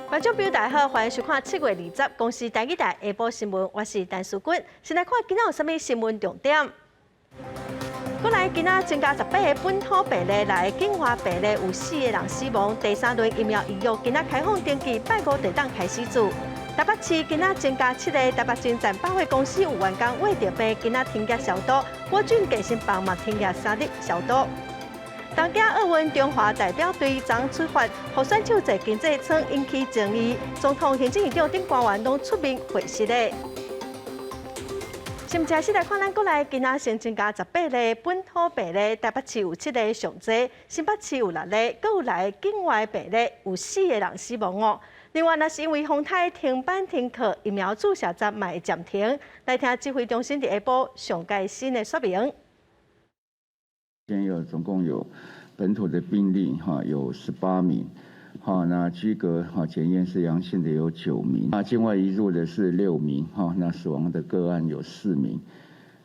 观众朋友大家好，欢迎收看7月20公司台语台下晡新闻，我是陈淑君。先来看今仔有啥物新闻重点。过来，今仔增加18个本土病例，来境外病例有4个人死亡。第3轮疫苗预约今仔开放登记，拜5地档开始做。台北市今仔增加7个台北进站百货公司有员工胃着病，今仔停业消毒。国军健身房嘛停业3日消毒。东京奥运中华代表队昨出发，互选手在经济舱引起争议，总统、行政院长等官员拢出面回释的。先正式来看，咱国内今仔先增加18例本土病例，台北市有7例上济，新北市有6例，搁有来境外病例有4个人死亡哦。另外，若是因为风台停班停课，疫苗注射站嘛会暂停。来听指挥中心伫下晡上届新的说明。现在总共有本土的病例有18名，那居隔检验是阳性的有9名，那境外移入的是6名，那死亡的个案有4名，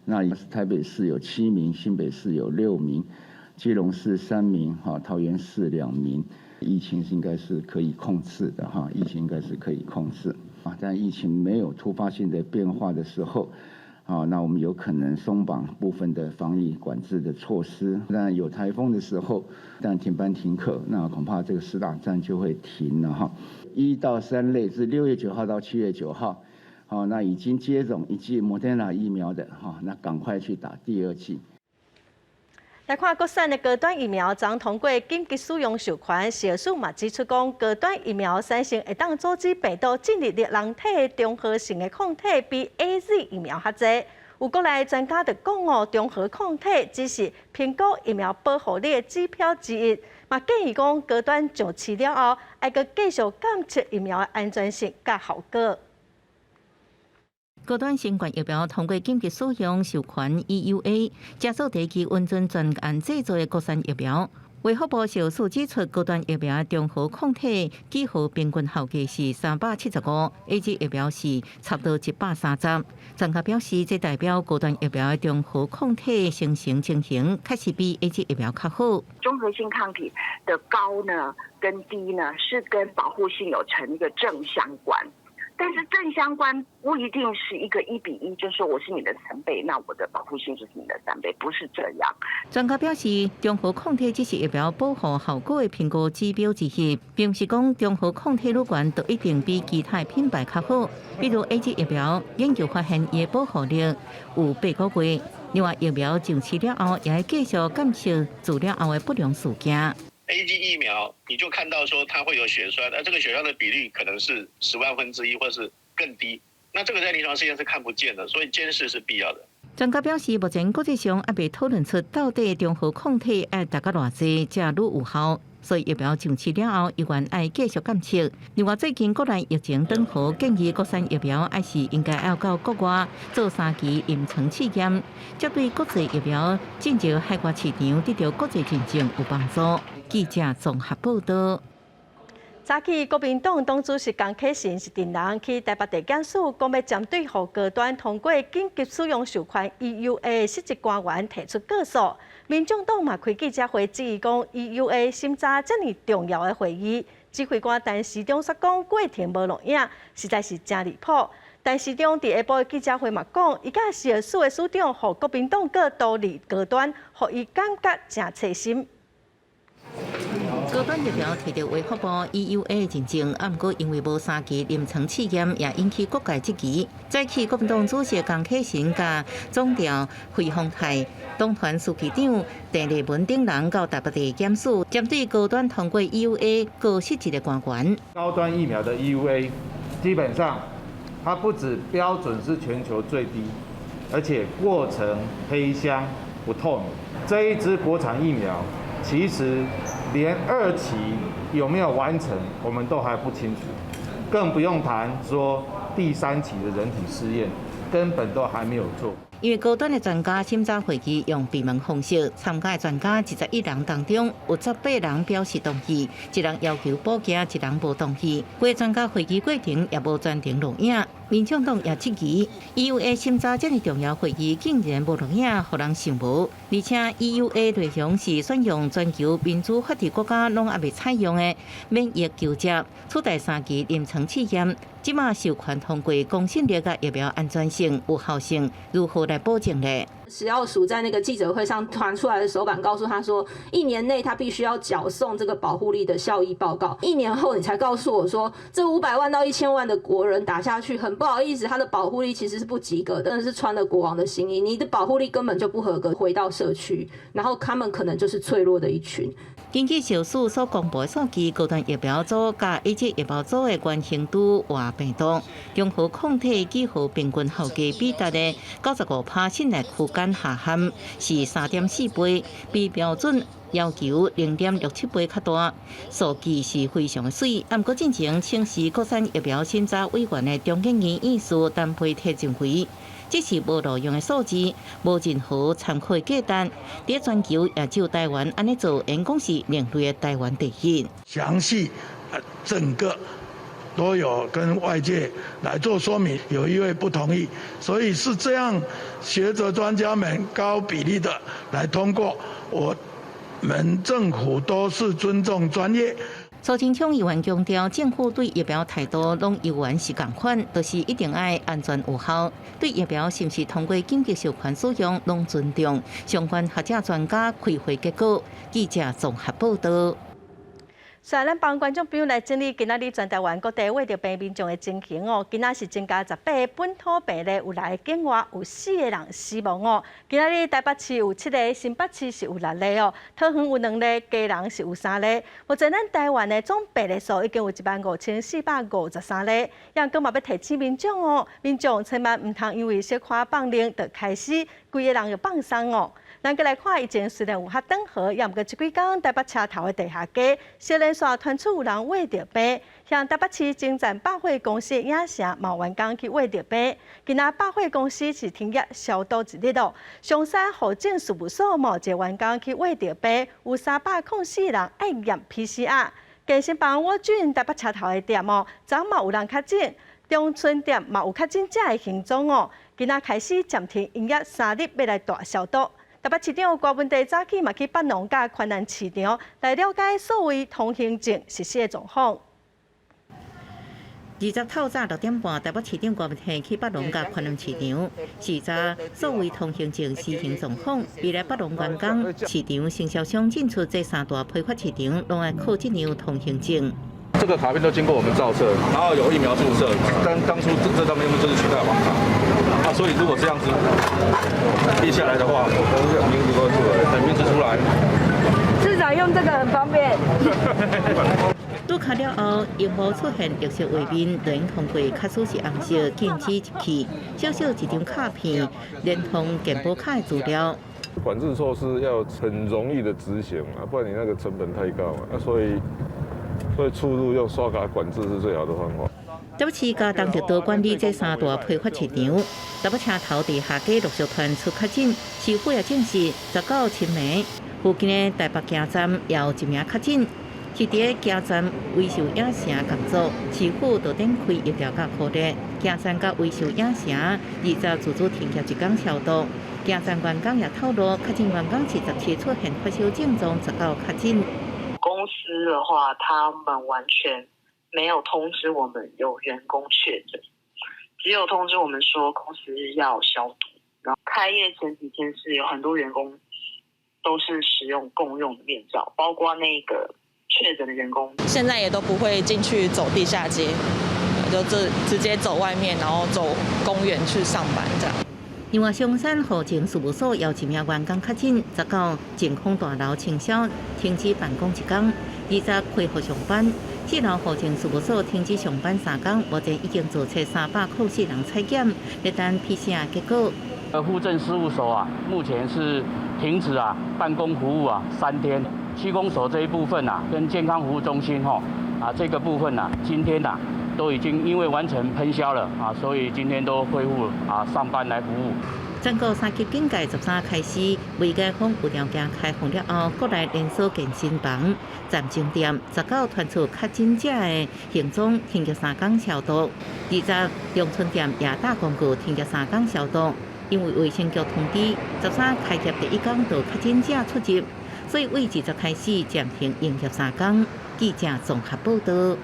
那台北市有7名，新北市有6名，基隆市3名，桃园市2名，疫情应该是可以控制的疫情应该是可以控制但疫情没有突发性的变化的时候。那我们有可能松绑部分的防疫管制的措施。那有台风的时候，但停班停课，那恐怕这个施打站就会停了1到3类是6月9号到7月9号，那已经接种1剂莫德纳疫苗的那赶快去打第2剂。来看国产的高端疫苗，昨通过紧急使用授权，社署嘛指出讲，高端疫苗产生会当阻止病毒进入人体的中和性的抗体，比 AZ 疫苗较济。有国内专家就讲中和抗体只是评估疫苗保护力的指标之一，嘛建议讲高端上市了后，还阁继续监测疫苗的安全性甲效果。高端新冠疫苗通过紧急使用授权 EUA， 加速第期温存专案制作的国产疫苗。卫福部小数指出，高端疫苗中和抗体几乎平均效果是375，AZ 疫苗是差不多130。专家表示，这代表高端疫苗的中和抗体生成情形确实比 AZ 疫苗较好。综合性抗体的高呢跟低呢，是跟保护性有成一个正相关。但是正相关不一定是一个1:1，就是说我是你的3倍，那我的保护性就是你的3倍，不是这样。专家表示，中和抗体只是疫苗保护效果的评估指标之一，并不是讲中和抗体愈悬就一定比其他品牌较好。比如 AZ 疫苗，研究发现伊的保护力有8个月。另外，疫苗上市了后，也会继续监测治疗后的不良事件。AZ 疫苗，你就看到说它会有血栓，而这个血栓的比例可能是10万分之1，或是更低。那这个在临床试验是看不见的，所以监视是必要的。专家表示，目前国际上还未讨论出到底中和抗体要达到偌济才愈有效，所以疫苗上市了后，依然要继续监测。另外，最近国内疫情转好，建议国产疫苗还是应该要到国外做3期临床试验，这对国际疫苗进入海外市场得到国际认证有帮助。记者综合报道。早起，国民党党主席江启臣是定人去台北地检署，讲要针对互高端通过紧急使用授权 EUA 实职官员提出告诉。民众党嘛开记者会质疑讲 EUA 审查这么重要的会议，指挥官陈时中说讲过程无录影，实在是真离谱。陈时中伫下晡的记者会嘛讲，伊甲社署的署长互国民党各独立高端，互伊感觉真切心。高端疫苗摕到卫福部 EUA 认证，不过因为无3期临床试验，也引起各界质疑。早起，国民党主席江启臣甲总调费鸿泰、党团书记长郑丽文等人到台北地检署，针对高端通过 EUA 高失职的官员。高端疫苗的 EUA 基本上，它不止标准是全球最低，而且过程黑箱不透明。这一支国产疫苗，其实连2期有没有完成，我们都还不清楚，更不用谈说第3期的人体试验，根本都还没有做。因为高端的专家审查会议用闭门方式，参加的专家21人当中，有18人表示同意，1人要求补件，1人无同意。该专家会议过程也无全程录影。民进党也质疑 EUA 审查这么重要会议竟然无录影，让人想无。而且 EUA 内容是选用全球民主法治国家拢还未采用的免疫救济，初第3期临床试验，即马授权通过公信力个疫苗安全性、有效性，如何来保证呢？食药署在那个记者会上传出来的手板告诉他说，1年内他必须要缴送这个保护力的效益报告。1年后你才告诉我说，这500万到1000万的国人打下去，很不好意思，他的保护力其实是不及格的，真的是穿了国王的新衣，你的保护力根本就不合格，回到社区，然后他们可能就是脆弱的一群。根据小署所公布的数据，高端疫苗组甲A级疫苗组的原型度活病毒中和抗体几乎平均效价比达的95%的区间下限是3.4倍，比标准要求0.67倍较大，数据是非常的水。不过进前请示国产疫苗审查委员的中建议意思单倍提认为，这是无路用的数字，无任何参考的价值。在全球也只有台湾安尼做，因讲是另类的台湾第一。详细整个都有跟外界来做说明，有一位不同意，所以是这样，学者专家们高比例的来通过。我们政府都是尊重专业。苏清昌议员强调，政府对疫苗态度拢依然是同款，就是一定要安全有效。对疫苗是不是通过紧急授权使用，拢尊重。相关学者专家开会结果，记者综合报道。虽然咱帮观众朋友来整理今仔日全台湾各地为着病民众的情形哦，今仔是增加18个本土病例，有6个境外，有4个人死亡哦。今仔日台北市有7个，新北市是有6例哦，桃园有2例，基隆是有3例。目前咱台湾的总病例数已经有15453例，也搁嘛要提醒民众哦，民众千万唔通因为小可放令就开始规个人就放松哦。咱再来看，以前虽然有较等候，也毋过这几天台北车头的地下街，小连续传出有人挖着病，像台北市精湛百货公司的影城，嘛员工去挖着病。今仔百货公司是停业消毒1日哦。松山户政事务所某一个员工去挖着病，有304人爱验 PCR。健身房我俊台北车头的店哦，昨嘛有人确诊，中村店嘛有确诊者的行踪哦。今仔开始暂停营业3日，要来大消毒。台北市长郭文地早起嘛去北农甲宽南市场来了解所谓通行证实施的状况。20透早6点半，台北市长郭文地去北农甲宽南市场视察所谓通行证施行状况。未来北农员工、市场承销商进出这3大批发市场，拢爱靠这张通行证。这个卡片都经过我们造册，然后有疫苗注射，但当初这张名目就是取代黄卡，所以如果这样子列下来的话，名字都出来，名字出来，市长用这个很方便。拄卡了后，荧幕出现绿色画面，连通过卡数是红色，禁止入去，小小一张卡片，连同健保卡的资料。管制措施要很容易的执行啊，不然你那个成本太高啊，所以出入用刷卡管制是最好的方法。台北市加当着多管理这3大批发市场，台北车头地下街陆续传出确诊，市府也证实19清明附近的台北京站也有1名确诊。是伫京站维修影城工作，市府就展开医疗甲护理。京站甲维修影城20自主停业1天消毒。京站员工也透露，确诊员工是17出现发烧症状，19确诊。公司的话，他们完全没有通知我们有员工确诊，只有通知我们说公司要消毒。然后开业前几天是有很多员工都是使用共用的面罩，包括那个确诊的员工。现在也都不会进去走地下街，就直接走外面，然后走公园去上班这样。另外，松山户政事务所有1名员工确诊，19健康大楼清销停止办公1天，20恢复上班。4楼户政事务所停止上班3天，目前已经做出304人采检，在等 PCR 结果。户政事务所啊，目前是停止办公服务3天。区公所这一部分跟健康服务中心这个部分今天都已经因为完成喷销了所以今天都恢复上班来服务。全国3级警戒13开始，未解封有条件开放了后，国内连锁健身房、站景店19传出确诊者的行踪，停业3天消毒。20中春店也大公具停业3天消毒，因为卫生局通知13开业第1天就确诊者出入，所以为20开始暂停营业3天。记者综合报道。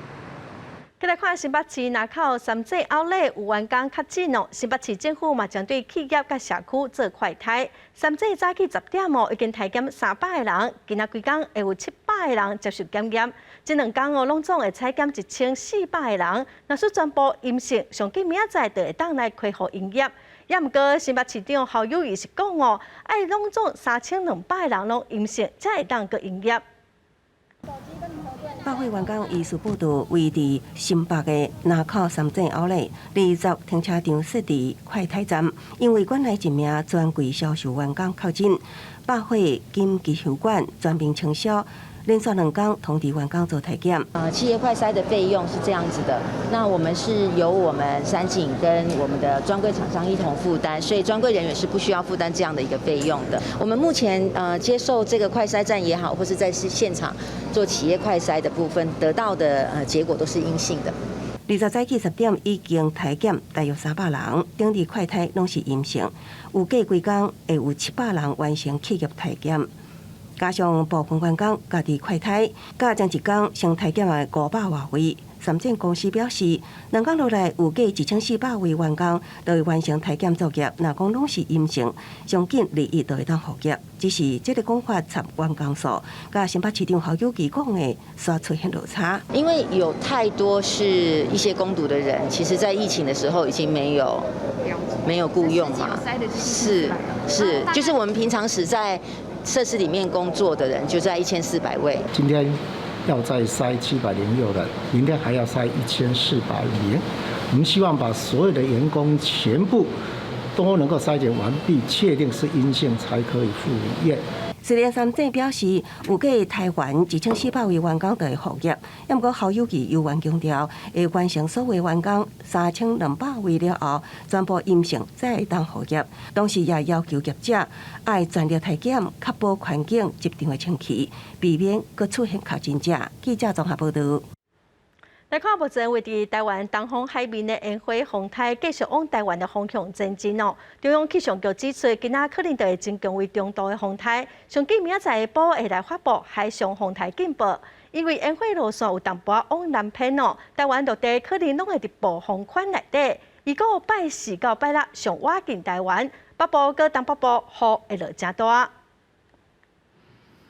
再来看新北市南口三井outlet有员工确诊哦，新北市政府嘛将对企业甲社区做快筛。三井早起10点哦，已经体检300个人，今仔规天会有700个人接受检验。这2天哦，拢总会采检1400个人，若是全部阴性，上紧明仔载就会当来开放营业。也毋过，新北市长侯友宜是讲哦，爱拢总3200个人拢阴性，才会当个营业。百货员工医师报道，位伫新北的南口三井outlet20停车场设置快筛站，因为馆内一名专柜销售员工确诊，百货紧急收管，全面清消。连续2天通知员工做体检。企业快筛的费用是这样子的，那我们是由我们三井跟我们的专柜厂商一同负担，所以专柜人员是不需要负担这样的一个费用的。我们目前接受这个快筛站也好，或是在现场做企业快筛的部分，得到的结果都是阴性的。20早起10点已经体检大约300人，顶日快筛拢是阴性，有计几天会有700人完成企业体检。加上部分员工家己快筛，甲将一天先体检的500多位。三井公司表示，2天落来有计1400位员工都会完成体检作业，若讲拢是阴性，上紧2日就会当复业。只是这个讲法插员工数，甲新北市长侯友宜讲的煞出现落差。因为有太多是一些工读的人，其实在疫情的时候已经没有雇用嘛，是，就是我们平常时在设施里面工作的人就在1400位。今天要再筛706人，明天还要筛1400名。我们希望把所有的员工全部都能够筛检完毕，确定是阴性才可以赴业。虽然三井表示有计台湾1400位员工就会复业，不过侯友宜又强调，会完成所有员工3200位了后，全部阴性才会当复业。同时也要求业者爱全力体检，确保环境集中的清气，避免搁出现确诊者。记者综合报道。来看目前位伫台湾东方海面的烟火风台继续往台湾的方向前进哦。中央气象局指出，今仔可能就会增强为中度的风台，上紧明仔载下晡会来发布海上风台警报。因为烟火路线有淡薄往南偏哦，台湾陆地可能拢会伫暴风圈内底。如果拜4到拜6上挖进台湾，北部搁东北部雨会落真大。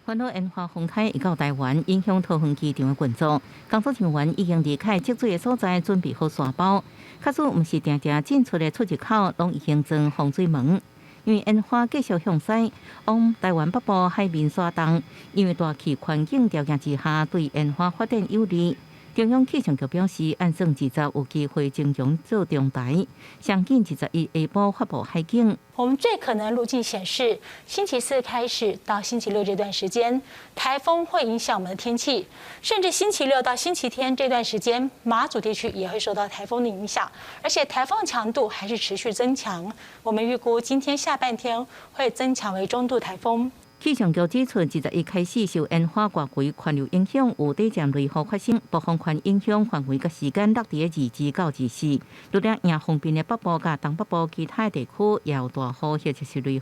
欢乐烟花风台已到台湾，影响桃园机场的群众。工作人员已经离开积水的所在，准备好沙包。假使毋是定定进出的出入口，拢已经装防水门。因为烟花继续向西往台湾北部海面刷动，因为大气环境条件之下，对烟花发展有利。中央气象局表示，按算20有机会增强做中台，上紧21下晡发布海警。我们最可能路径显示，星期4开始到星期6这段时间，台风会影响我们的天气，甚至星期6到星期天这段时间，马祖地区也会受到台风的影响，而且台风强度还是持续增强。我们预估今天下半天会增强为中度台风。气象局指出，21开始受烟花外围环流影响，有短暂雷雨发生，暴风圈影响范围甲时间落伫22到24。除了迎风边的北部甲东北部其他地区也有大雨或者是雷雨。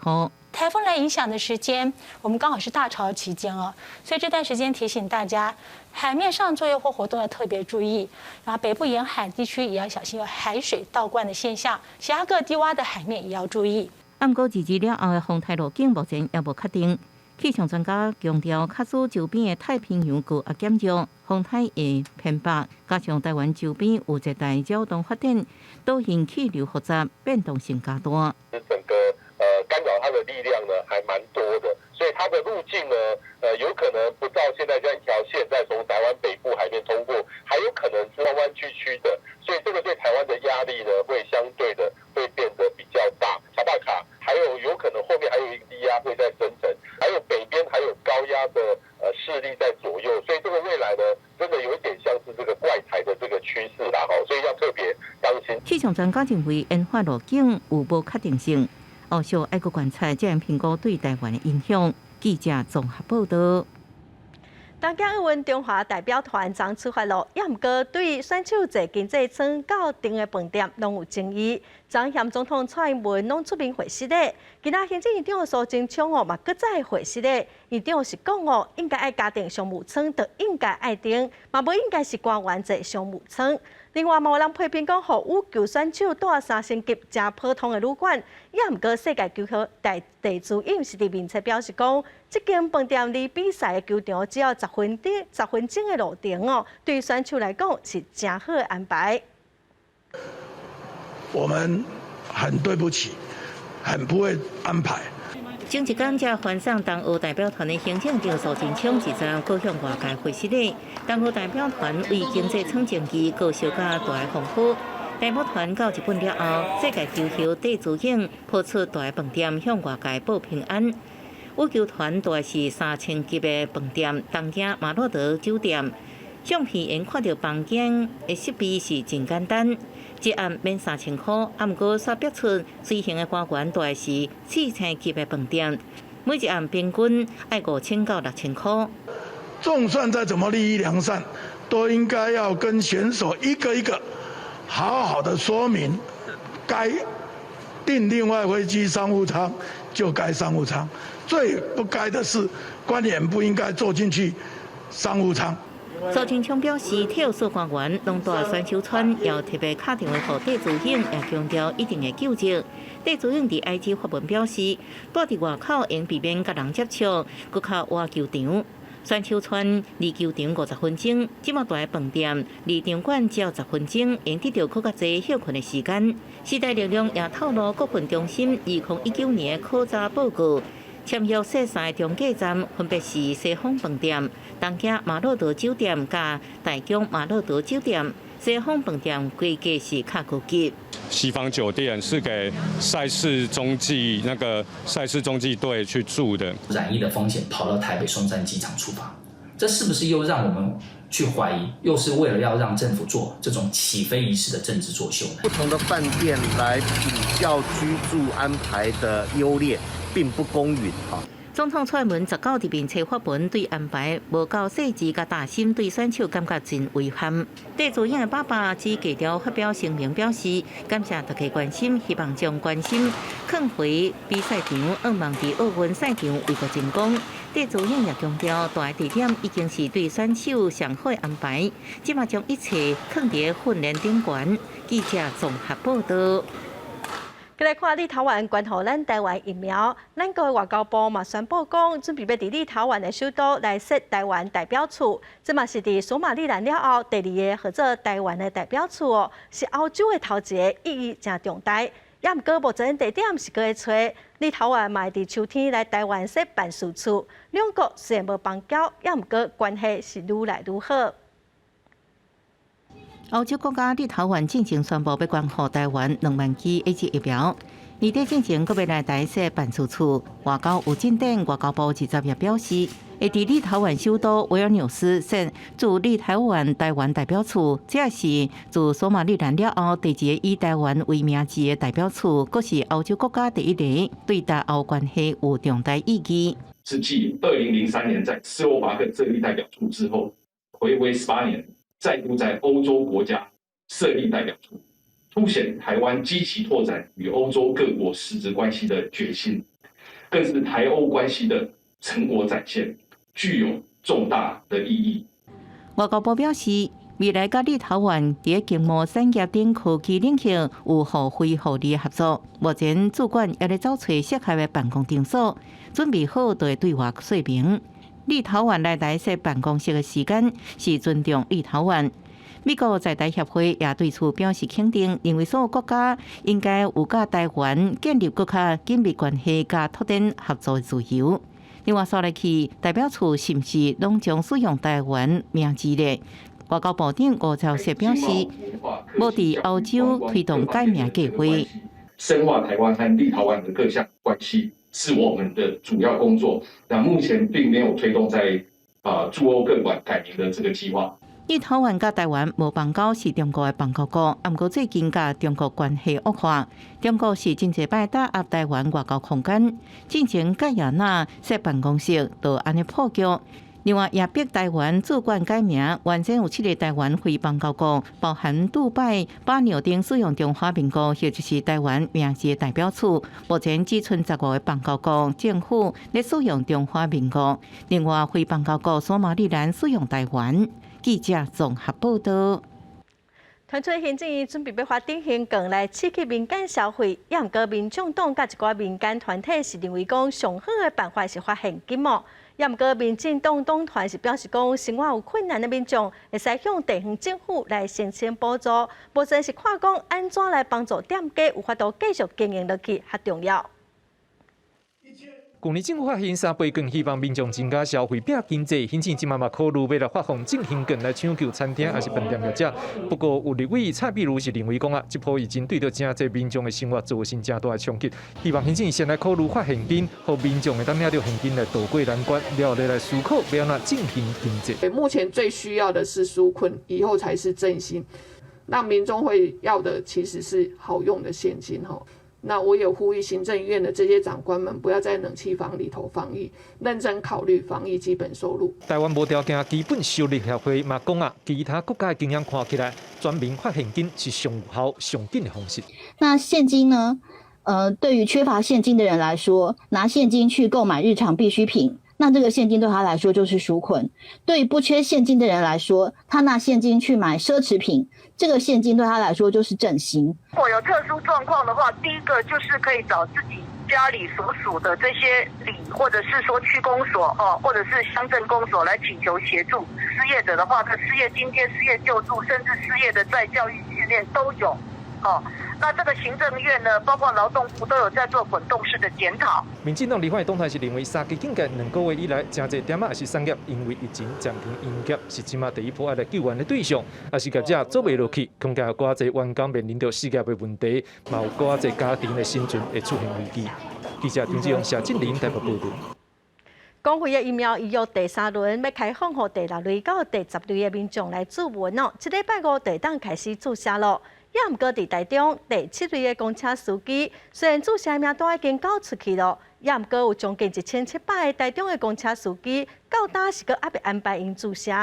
台风来影响的时间，我们刚好是大潮期间哦，所以这段时间提醒大家，海面上作业或活动要特别注意。然后北部沿海地区也要小心有海水倒灌的现象，其他各低洼的海面也要注意。不过2日了后的风台路径目前也无确定。气象专家强调，卡斯周边的太平洋高压减弱，风台会偏北，加上台湾周边有热带扰动发展，导引气流复杂，变动性加大。整个干扰它的力量呢还蛮多的，所以它的路径呢有可能不照现在这样一条线再从台湾北部海面通过，还有可能是弯弯曲曲的，所以这个对台湾的压力呢会相对的会变得比较大。查巴卡还有可能后面还有一个低压会在生成，还有北边还有高压的势力在左右，所以这个未来呢真的有一点像是这个怪材的这个趋势啦，所以要特别当心。气象专家认为烟花路径有无确定性，欧洲爱国观察这样评估对台湾的影响。记者综合报道。东京奥运中华代表团昨出发咯，也毋过对选手坐经济舱到订的饭店拢有争议。昨县总统蔡英文拢出面回释咧，今仔行政院长苏贞昌嘛搁再回释咧，院长是讲应该爱家订商务舱，就应该爱订，嘛无应该是官员坐商务舱。另外，嘛有人批评讲，互有球选手住3星级真普通的旅馆，也毋过世界球协地主任是伫面册表示讲，这间饭店离比赛的球场只要10分钟的路程对选手来讲是真好的安排。我们很对不起，很不会安排。前一天才返上东欧代表团的行政长苏贞昌是在高雄外界会室里，东欧代表团为经济舱前期高烧甲大的风波。代表团到日本了后，世界球协地主任抛出大饭店向外界报平安。羽球团大是3000级的饭店，东京马洛德酒店。相片因看到房间的设备是真简单，一暗免3000块，啊，毋过煞标出随行的官员大是4000级的饭店，每一暗平均要5000到6000块。纵算再怎么利益良善，都应该要跟选手一个一个好好的说明，该订另外飞机商务舱就该商务舱，最不该的是官员不应该坐进去商务舱。苏贞昌表示，体育所官员拢带选手村，要特别打电话给地主任，也强调一定会救济。地主任伫 IG 发文表示，住伫外口应避免甲人接触，搁较换球场。选手村离球场50分钟，这么大的饭店离场馆只要10分钟，应得到更较侪休困的时间。时代力量也透露，国训中心2019年的考察报告。签约设3个中继站，分别是西方饭店、东京马洛德酒店加大江马洛德酒店。西方饭店规格是较高级。西方酒店是给赛事中继队去住的。染疫的风险跑到台北松山机场出发，这是不是又让我们去怀疑，又是为了要让政府做这种起飞仪式的政治作秀呢？不同的饭店来比较居住安排的优劣，并不公允啊。总统蔡文19日面册发文对安排无够细致甲大心，对选手感觉真遗憾。地主任的爸爸只低调发表声明，表示感谢大家关心，希望将关心放回比赛场，希望伫奥运赛场为国争光。地主任也强调，大地点已经是对选手上好的安排，即马将一切放伫训练顶悬。记者综合报道。再来看立陶宛捐予咱台湾疫苗，咱国外交部嘛宣布讲，准备要伫立陶宛的首都来设台湾代表处，这嘛是伫索马利兰了后第2个合作台湾的代表处哦，是欧洲的头一个，意义真重大。也毋过目前地点是搁在找，立陶宛嘛伫秋天来台湾设办事处，两国虽然无邦交，也毋过关系是愈来愈好。欧洲国家立陶宛进行宣布要捐予台湾2万剂 AZ 疫苗，年底进行搁要来台设办事处。外交有进展，外交部20日表示，会伫立陶宛首都维尔纽斯设驻立陶宛台湾代表处，这是自索马利兰了后第2个以台湾为名字的代表处，阁是欧洲国家第1个，对台欧关系有重大意义。是继2003年在斯洛伐克设立代表处之后，回归18年。再度在欧洲国家设立代表处，凸显台湾积极拓展与欧洲各国实质关系的决心，更是台欧关系的成果展现，具有重大的意义。外交部表示，未来甲立陶宛伫经贸产业等科技领域有互惠互利的合作。目前主管也在找找适合的办公场所，准备好就会对外说明。立陶宛来台设办公室的时间是尊重立陶宛。美国在台协会也对此表示肯定，认为所有国家应该有甲台湾建立更较紧密关系，甲拓展合作的自由。另外，说来去代表处是毋是拢将使用台湾名字呢？外交部长吴钊燮表示，无伫欧洲推动改名计划，深化台湾和立陶宛的各项关系。是我们的主要工作。那目前并没有推动在驻欧各馆改名的这个计划。以台湾甲台湾无邦交是中国的邦交国，不过最近甲中国关系恶化，中国是真侪摆打压台湾外交空间，进前盖亚那设办公室都安尼破局。另外，也逼台湾主管改名，原先有7个台湾非邦交国，包含杜拜、巴纽丁使用中华民国，或就是台湾名字的代表处。目前只剩15个邦交国政府咧使用中华民国，另外非邦交国索马利兰使用台湾。记者综合报道。传出行政院准备要发展行更来刺激民间消费，也毋过民众党甲一寡民间团体是认为讲上好的办法是发现金哦。也毋过，民进党党团是表示讲，生活有困难的民众会使向地方政府来申请补助，无论是看讲安怎来帮助店家有法度继续经营落去较重要。去年政府发行3倍券，希望民众增加消费，拼经济。行政即嘛考虑要来发放振兴券来抢救餐厅还是饭店业者。不过有立委蔡壁如是认为讲这波已经对到真侪民众的生活造成真大的冲击。希望行政先来考虑发现金，让民众会当拿到现金来渡过难关，了后来思考要怎振兴经济。目前最需要的是纾困，以后才是振兴。那民众会要的其实是好用的现金哈。那我也呼吁行政院的这些长官们，不要在冷气房里头防疫，认真考虑防疫基本收入。台湾无条件基本收入协会嘛讲其他国家的经验看起来，全民发现金是上有效、上紧的方式。那现金呢？对于缺乏现金的人来说，拿现金去购买日常必需品。那这个现金对他来说就是纾困，对于不缺现金的人来说，他拿现金去买奢侈品，这个现金对他来说就是振兴。如果有特殊状况的话，第一个就是可以找自己家里所属的这些里，或者是说区公所或者是乡镇公所来请求协助。失业者的话，他失业津贴、失业救助，甚至失业的再教育训练都有。那这个行政院呢，包括劳动部都有在做滚动式的检讨。民进党立法院党团是认为，3级警戒2个月以来，真侪店也是产业因为疫情暂停营业，是即马第一波要来救援的对象，也是业者做袂落去，更加有寡侪员工面临到失业的问题，嘛有寡侪家庭的生存会出现危机。记者张志勇、谢振林台北报道。公费的疫苗已有第3轮要开放，予第6类到第10类的民众来注文哦。这礼拜5就当开始注射咯。也毋过，伫台中第7类的公车司机，虽然注射名单已经交出去了，也毋过有将近1700个台中的公车司机，到呾是阁还未安排因注射。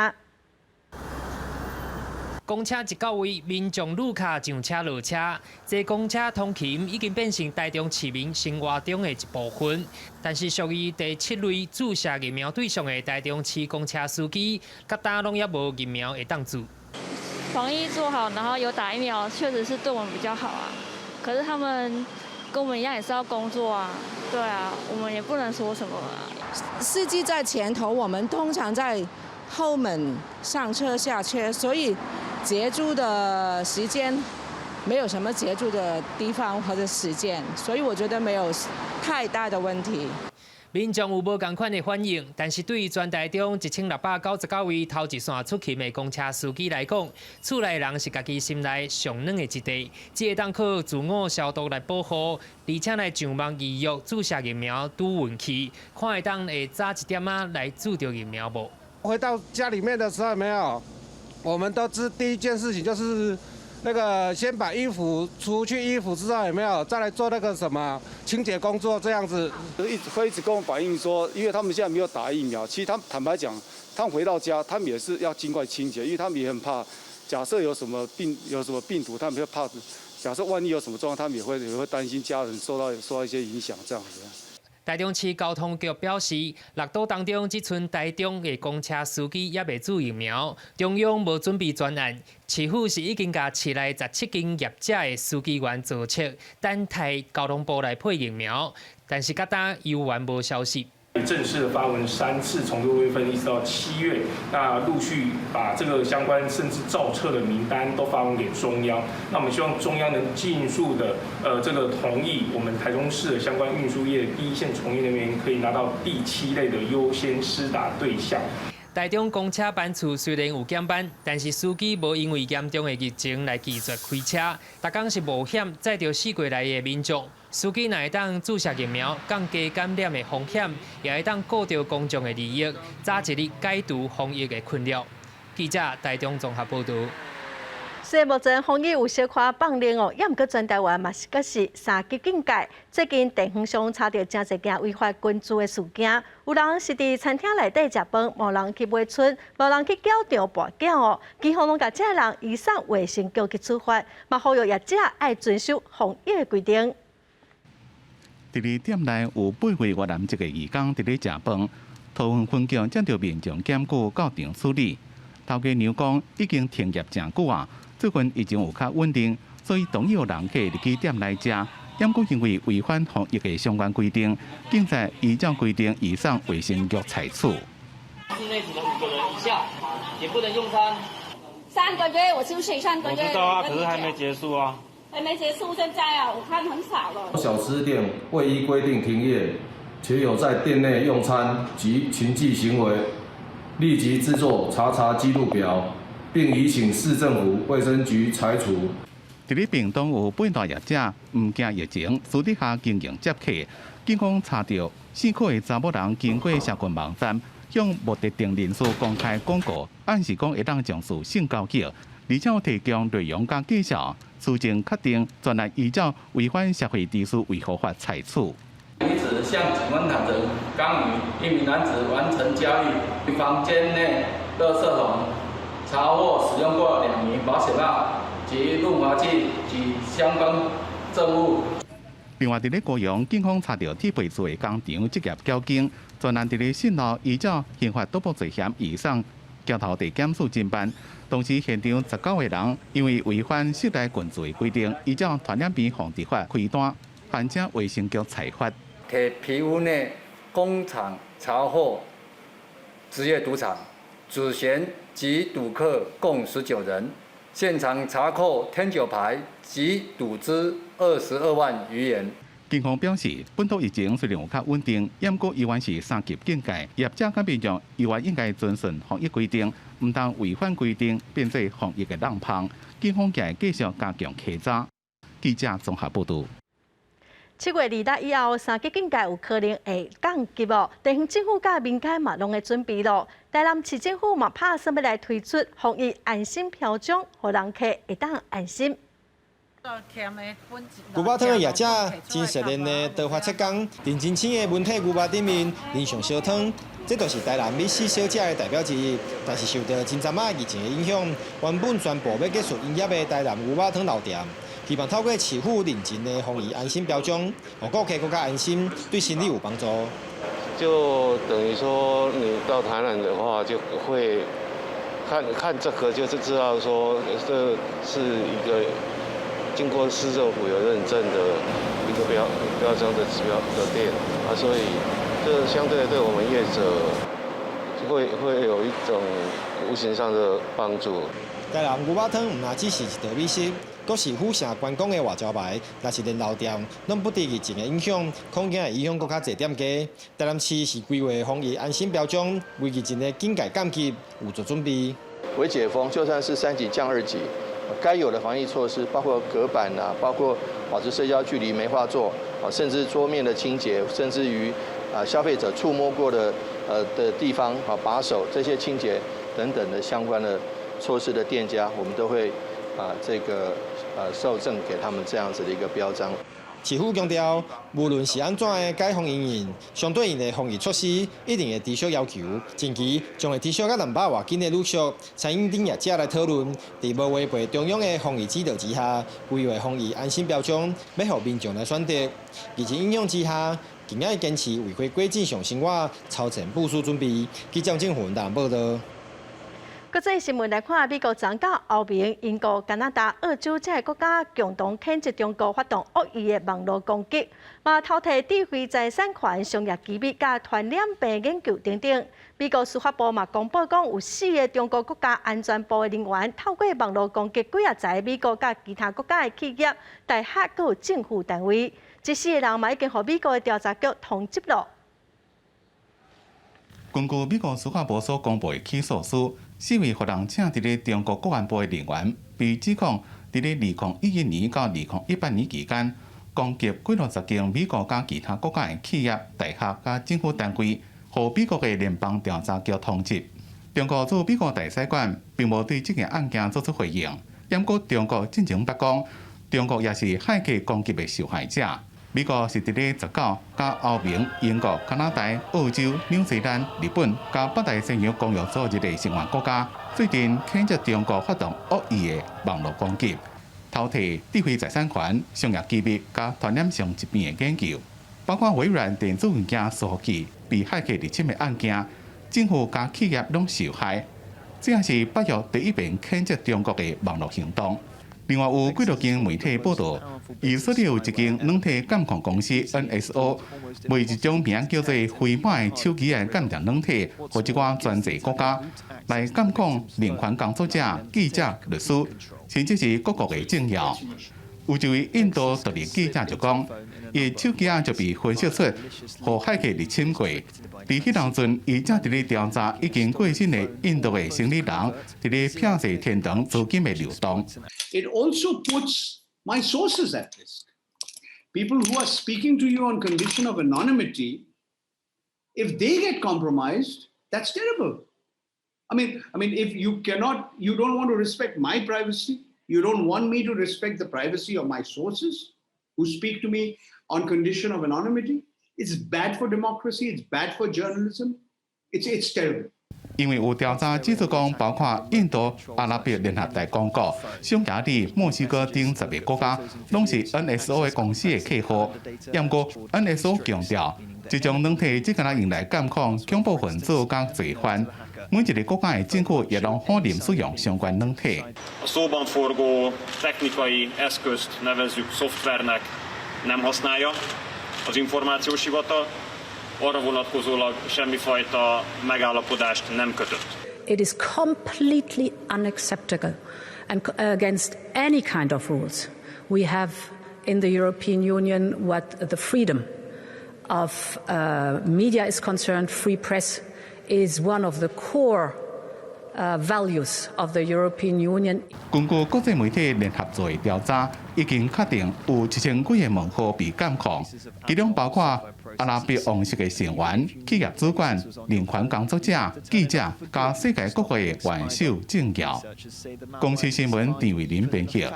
公车一到位，民众旅客上车落车，坐公车通勤已经变成台中市民生活中的一部分。但是属于第7类注射疫苗对象的台中市公车司机，甲呾拢也无疫苗会当注。防疫做好，然后有打疫苗，确实是对我们比较好啊。可是他们跟我们一样也是要工作啊，对啊，我们也不能说什么啊。司机在前头，我们通常在后门上车下车，所以截住的时间没有什么截住的地方或者时间，所以我觉得没有太大的问题。民众有无同款的反应，但是对于全台中1699位头一线出勤的公车司机来讲，厝内人是家己心内上软的一块，只会当靠自我消毒来保护，而且来上网预约注射疫苗拄运气，看会当会早一点来注到疫苗无？回到家里面的时候，没有，我们都知第一件事情就是那个先把衣服除去衣服之后，有没有再来做那个什么清洁工作这样子？会一直跟我反映说，因为他们现在没有打疫苗，其实他们坦白讲，他们回到家，他们也是要尽快清洁，因为他们也很怕，假设有什么病毒，他们会怕，假设万一有什么状况，他们也会担心家人受到一些影响这样子。台中市交通局表示，6都当中只剩台中的公车司机也未注疫苗，中央无准备专案。市府是已经甲市内17间业者的司机员做测，等待交通部来配疫苗，但是甲呾犹原无消息。正式的发文3次，从6月份一直到7月，那陆续把这个相关甚至造册的名单都发文给中央。那我们希望中央能尽速的这个同意我们台中市的相关运输业第一线从业人员可以拿到第7类的优先施打对象。台中公车班次虽然有减班，但是司机无因为严重的疫情来拒绝开车，逐工是冒险载着4过来的民众。司机若会当注射疫苗，降低感染的风险，也会当顾到公众的利益，早一日解除防疫的困扰。记者台中综合报道。虽然目前防疫有小可放冷哦，也毋过全台湾嘛是阁是三级警戒。最近地方上查到真侪件违法群聚的事件，有人是伫餐厅内底食饭，无人去买春，无人去搅场跋筊哦，几乎拢甲这人移送卫生局去处罚，嘛呼吁业者爱遵守防疫的规定。伫咧店内有8岁越南籍个义工伫咧食饭，桃园分局接到民众检举到场处理。头家娘讲已经停业真久啊，最近已经有较稳定，所以同意有人客入去店内食。不过因为违反防疫的相关规定，警察依照规定移送卫生局裁处。室内只能5个人以下，也不能用餐。3个月，我休息3个月。我知道啊，可是还没结束啊。还没结束，现在啊，我看很少了。小吃店未依规定停业，且有在店内用餐及群聚行为，立即制作查记录表，并移请市政府卫生局裁处。伫咧屏东有本地业者唔惊疫情，私底下经营接客，警方查到4个查某人经过社群网站，向无特定人士公开广告，暗示讲会当从事性交易，而且提供内容甲介绍。事情确定，专案依照违反社会秩序维护法裁处。女子向警方坦承，刚与1名男子完成交易，房间内垃圾桶查获使用过2名保险帽及润滑剂及相关证物。另外，伫咧高雄，警方查到铁皮厝的工厂职业交警，专案伫咧信路依照刑法赌博罪嫌移送桥头地检署侦办。同时，现场19个人因为违反室内群聚规定，依照传染病防治法开单，患者卫生局裁罚。铁皮屋内工厂查获职业赌场，主嫌及赌客共19人，现场查扣天九牌及赌资22万余元。警方表示，本土疫情虽然有较稳定，不过依然是3级警戒，业者甲民众依然应该遵循防疫规定，唔当违反规定变做防疫的浪棒。警方会继续加强稽查。记者综合报道。7月2日以后，3级警戒有可能会降级哦。地方政府甲民间嘛拢会准备咯。台南市政府嘛拍算要来推出防疫安心票奖，互人客会当安心。牛肉汤的业者真熟练的刀法切工，认真青的文体牛肉顶面淋上烧汤，这就是台南美式小吃的代表之一。但是受到今阵仔疫情的影响，原本宣布要结束营业的台南牛肉汤老店，希望透过市府认真的防疫安心标章，让顾客更加安心，对心理有帮助。就等于说，你到台南的话，就会看这个，就是知道说这是一个经过市政府有认证的一个标章的指标的店啊，所以这相对对我们业者会有一种无形上的帮助。台南牛肉汤唔单只是一道美食，阁是府城观光的外招牌。若是连老店拢不敌疫情的影响，恐惊会影响更较侪店家。台南市是规划防疫安心标章，为疫情的警戒降级有做准备。微解封，就算是3级降2级。该有的防疫措施，包括隔板啊，包括保持社交距离、梅花座啊，甚至桌面的清洁，甚至于消费者触摸过的地方啊把手这些清洁等等的相关的措施的店家，我们都会授证给他们这样子的一个标章。市府强调，无论是安怎的解封营运，相对应的防疫措施一定会持续要求。近期将会持续到200外斤的陆续，餐饮等业者来讨论，在无违背中央的防疫指导之下，规划防疫安心标章，要让民众来选择。疫情影响之下，更要坚持违规规正上生活，超前部署准备。记者郑云南报道。国际新闻来看，美国总统欧盟、英国、加拿大、澳洲这些国家共同谴责中国发动恶意的网络攻击，嘛偷摕智慧财产权、商业机密、甲传染病研究等等。美国司法部嘛公布讲，有4个中国国家安全部的人员透过网络攻击几在美国甲其他国家的企业、大学，阁有政府单位。这4个人嘛已经被美国的调查局通缉了。根据美国司法部所公布的起诉书，4位获人请伫咧中国国安部的人员，被指控伫咧2011年到2018年期间，攻击几60间美国甲其他国家的企业、大学甲政府单位，互美国的联邦调查局通缉。中国驻美国大使馆并无对这件案件作出回应。不过，中国进前捌讲，中国也是海客攻击的受害者。美国是伫咧19加欧盟、英国、加拿大、澳洲、纽西兰、日本加北大西洋公约组织的成员国家，最近谴责中国发动恶意的网络攻击，偷摕智慧财产权、商业机密加传染性疾病的研究，包括微软电子元件伺服器被骇客入侵的案件，政府加企业拢受害。这也是北约第一遍谴责中国的网络行动。另外有几多间媒体报道，以色列有一间软体监控公司 NSO， 为一种名叫做飞马的手机的间谍软体，或一寡专制国家来监控人权工作者、记者、律师，甚至是各国的政要。有一位印度独立记者就讲，伊手机就被分析出互骇客入侵过。伫迄当阵，伊正伫咧调查已经过身的印度的生理人伫咧骗取天堂资金的流动。It also puts my sources at risk. People who are speaking to you on condition of anonymity, if they get compromised, that's terrible. I mean, if you don't want to respect my privacy, you don't want me to respect the privacy of my sources who speak to me on condition of anonymity. It's bad for democracy. It's bad for journalism. It's terrible. 因为有调查指出讲，包括印度、阿拉伯联合大公国、匈牙利、墨西哥等10个国家，拢是 NSO 的公司的客户。不过 ，NSO 强调，这种软体只敢用来监控恐怖分子甲罪犯。每一个国家的政府亦拢欢迎使用相关软体。A szóban forgó technikai eszközt nevezzük szoftvernek nem használja az információs hivatal, arra vonatkozólag semmifajta megállapodást nem kötött. It is completely unacceptable and against any kind of rules we have in the European Union what the freedom of media is concerned. Free press is one of the core values of the European Union. 根据国际媒体联合做的调查，已经确定有1000几个门户被监控，其中包括阿拉伯王室的成员、企业主管、人权工作者、记者，加世界各国的元首政要。公司新闻陈伟林编辑。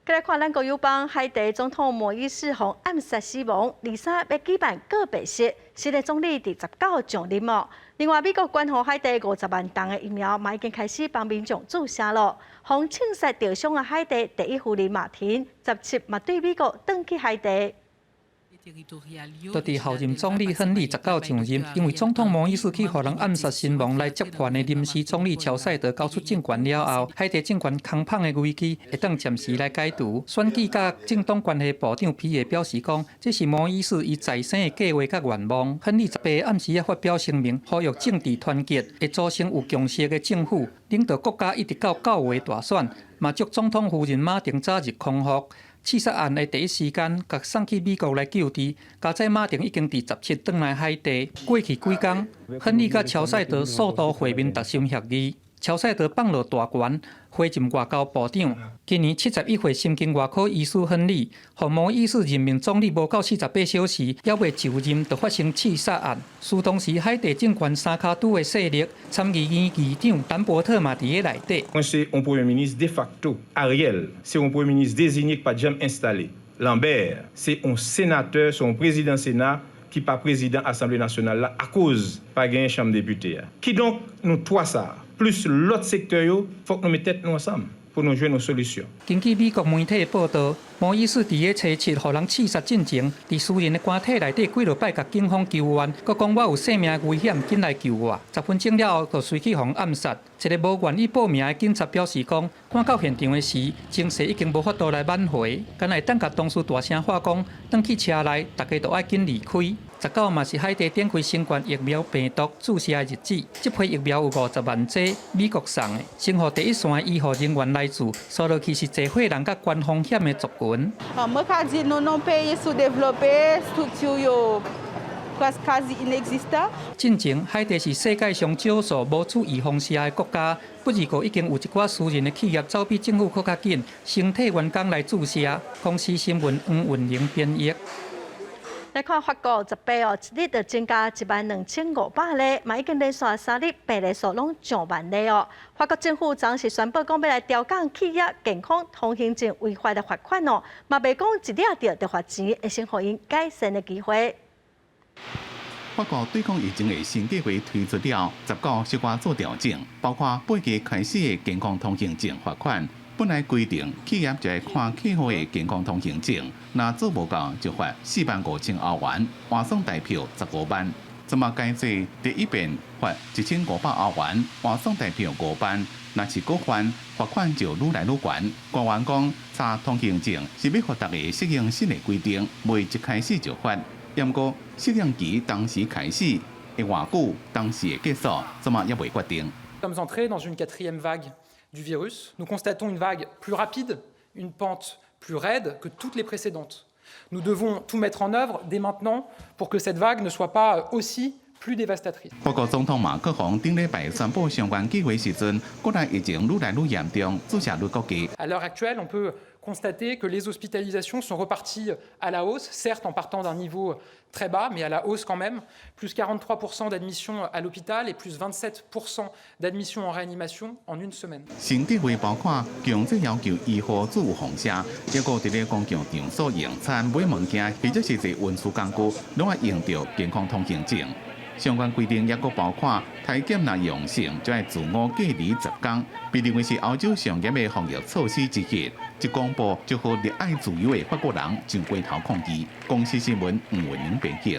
再来看咱国友邦，海地总统莫伊士洪暗杀死亡，23要举办告别式，新的总理第19上任哦。另外，美国捐予海地50万吨的疫苗，嘛已经开始帮民众注射了。洪庆杀受伤的海地第一夫人马婷，17嘛对美国登去海地。就伫后任总理亨利19上任，因为总统莫伊士去予人暗杀身亡来接盘的临时总理乔赛德交出政权了后，海地政权空胖的危机会当暂时来解除。选举甲政党关系部长皮耶表示讲，这是莫伊士伊在生的计划甲愿望。亨利18暗时也发表声明，呼吁政治团结，会组成有共识的政府，领导国家一直到9月大选，嘛祝总统夫人马婷早日康复。刺杀案的第一时间，甲送去美国来救治。加在马丁已经伫17转来海地。过去几天，亨利甲乔赛德数度会面达成协议。乔赛德放落大权，回任外交部长。今年71岁神经外科医师亨利，互莫伊士任命总理无到48小时，还未就任就发生刺杀案。苏当时海地政权三卡都的势力，参议院议长丹伯特嘛伫咧内底。C'est un premier ministre de facto. Ariel, c'est un premier ministre désigné qui pas jamais installé. Lambert, c'est un sénateur, c'est un président Sénat qui pas président Assemblée nationale là à cause pas gagné chambre député. Qui donc nous trois ça plus l'autre secteur yo, faut que nous mettions tête nous ensemble pour nous joindre une solution. 根据美国媒体报道，莫伊士伫咧初7互人刺杀进前，伫私人的官邸内底几落摆甲警方求援，佮讲我有生命危险，紧来救我。10分钟了后，就随去互暗杀。一个无愿意报名的警察表示讲，赶到现场的时，情势已经无法度来挽回，敢会等甲同事大声喊讲，转去车内，大家都爱紧离开。19嘛是海地展开新冠疫苗病毒注射的日子，这批疫苗有50万剂，美国送的，先予第一线的医护人员来自，所落去是社会人甲高风险的族群。mercado não país developer structure quase inexistente。进前，海地是世界上少数无注意放射的国家，不过已经有一寡私人的企业走比政府更较紧，身体员工来注射。公司新闻黄运玲编译。来看法国18号一日就增加12500例，嘛已经连续3日病例数拢上万例哦。法国政府昨是宣布讲要来调降企业健康通行证违法的罚款哦，嘛袂讲一抓到就罚钱，会先互因改善的机会。法国对抗疫情的新计划推出了10个小可做调整，包括8月开始的健康通行证罚款。本来规定企业就会看客户的健康通行证，若做无够就罚45000欧元，换算代票15万。这么改做第一遍罚1500欧元，换算代票5万。若是搁犯，罚款就愈来愈悬。官员讲，查通行证是要互大家适应新的规定，袂一开始就罚。不过适应期当时开始，会偌久，当时会结束，怎么也未决定。Nous sommes entrés dans une 4e vague du virus. Nous constatons une vague plus rapide, une pente plus raide que toutes les précédentes. Nous devons tout mettre en œuvre dès maintenant pour que cette vague ne soit pas aussi plus dévastatrice. 法国总统马克龙顶礼拜宣布相关计划时阵，国内疫情愈来愈严重，注射率高低。À l'heure actuelle, on peut constater que les hospitalisations sont reparties à la hausse, certes en partant d'un niveau très bas, mais à la hausse quand même, plus 43% d'admissions à l'hôpital et plus 27% d'admissions en réanimation en une semaine. 新计划包括强制要求医护自有放射，抑个伫咧公共场所用餐、买物件或者是坐运输工具，拢要用到健康通行证。相关规定也佫包括体检若阳性，就要自我隔离10天，被认为是欧洲上严的防疫措施之一。一公布就和热爱自由的法国人上街头抗议。公司新闻吴文明编辑。